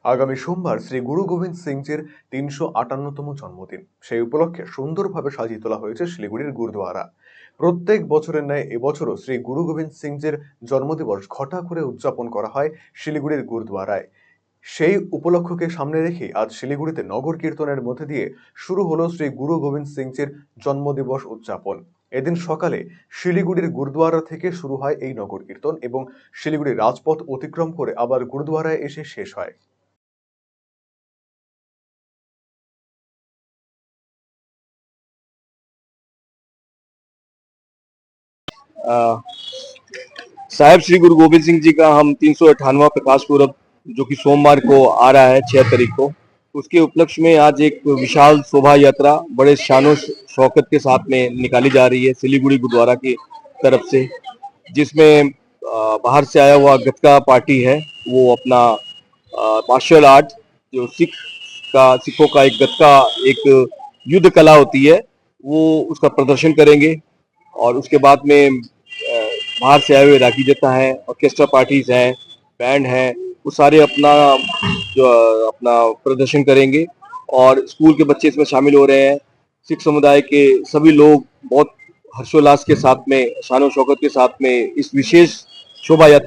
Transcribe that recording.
আগামী সোমবার শ্রী গুরু গোবিন্দ সিংজির ৩৫৮তম জন্মদিন। সেই উপলক্ষে সুন্দরভাবে সাজিয়ে তোলা হয়েছে শিলিগুড়ির গুরুদুয়ারা। প্রত্যেক বছরের ন্যায় এবছরও শ্রী গুরু গোবিন্দ সিংজির জন্মদিবস ঘটা করে উদযাপন করা হয় শিলিগুড়ির গুরুদুয়ারায়। সেই উপলক্ষকে সামনে রেখে আজ শিলিগুড়িতে নগর কীর্তনের মধ্যে দিয়ে শুরু হলো শ্রী গুরু গোবিন্দ সিংজির জন্মদিবস উদযাপন। এদিন সকালে শিলিগুড়ির গুরুদুয়ারা থেকে শুরু হয় এই নগর কীর্তন এবং শিলিগুড়ির রাজপথ অতিক্রম করে আবার গুরুদুয়ারায় এসে শেষ হয়। अ, साहिब श्री गुरु गोविंद सिंह जी का हम 358वां प्रकाश पूरब जो कि सोमवार को आ रहा है 6 तारीख को, उसके उपलक्ष्य में आज एक विशाल शोभा यात्रा बड़े शानो शौकत के साथ में निकाली जा रही है सिलीगुड़ी गुरुद्वारा की तरफ से, जिसमें बाहर से आया हुआ गतका पार्टी है। वो अपना मार्शल आर्ट जो सिखों का एक गतका एक युद्ध कला होती है, वो उसका प्रदर्शन करेंगे। और उसके बाद में बाहर से आए हुए रागी जत्था है, ऑर्केस्ट्रा पार्टीज हैं, बैंड हैं, वो सारे अपना जो अपना प्रदर्शन करेंगे और स्कूल के बच्चे इसमें शामिल हो रहे हैं। सिख समुदाय के सभी लोग बहुत हर्षोल्लास के साथ में, शानो शौकत के साथ में इस विशेष शोभा यात्रा